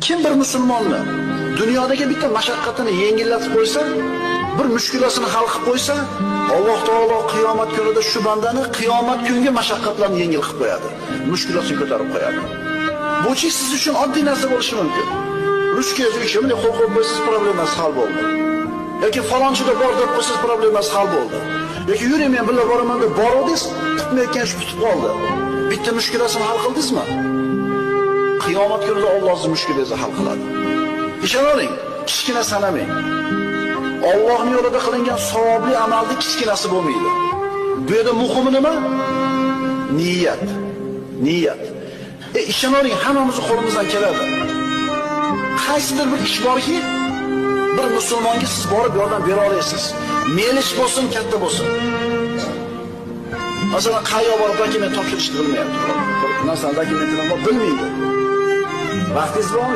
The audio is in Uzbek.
Kim bir musulmonni dunyodagi bitta mashaqqatini yengillatib qo'ysa, bir mushkulasini hal qilib qo'ysa, Alloh taolo qiyomat kunida shu bandani qiyomat kungi mashaqqatlarni yengil qilib qo'yadi. Mushkulasini ko'tarib qo'yadi. Bu siz uchun oddiy narsa bo'lishi mumkin. Ruchkangizga ishimni qo'l qo'yib qo'ysiz, problemasi hal bo'ldi. Yoki falonchida bor deb qo'ysiz, problemasi hal bo'ldi. Yoki yuring men birga boraman deb borodingiz, tutmayotgan ish tutib qoldi. Bitta mushkulasini hal qildingizmi? Qiyomat kunida Alloh sizning mushkulangizni hal qiladi. Ishoning, kichkina sanamang. Allohning yo'lida qilingan savobli amalning kichkinasi bo'lmaydi. Bu yerda muhimi nima? Niyat. Niyat. Ishoning, hammamiz qo'limizdan keladi. Qaysidir bir ish borki, bir musulmonga siz borib yordam bera olasiz. Melish bo'lsin, katta bo'lsin. Masalan, qayerga borib dokument topshirishni bilmayapti. Masalan, dokumentini bilmaydi. Vaqtingiz bormi?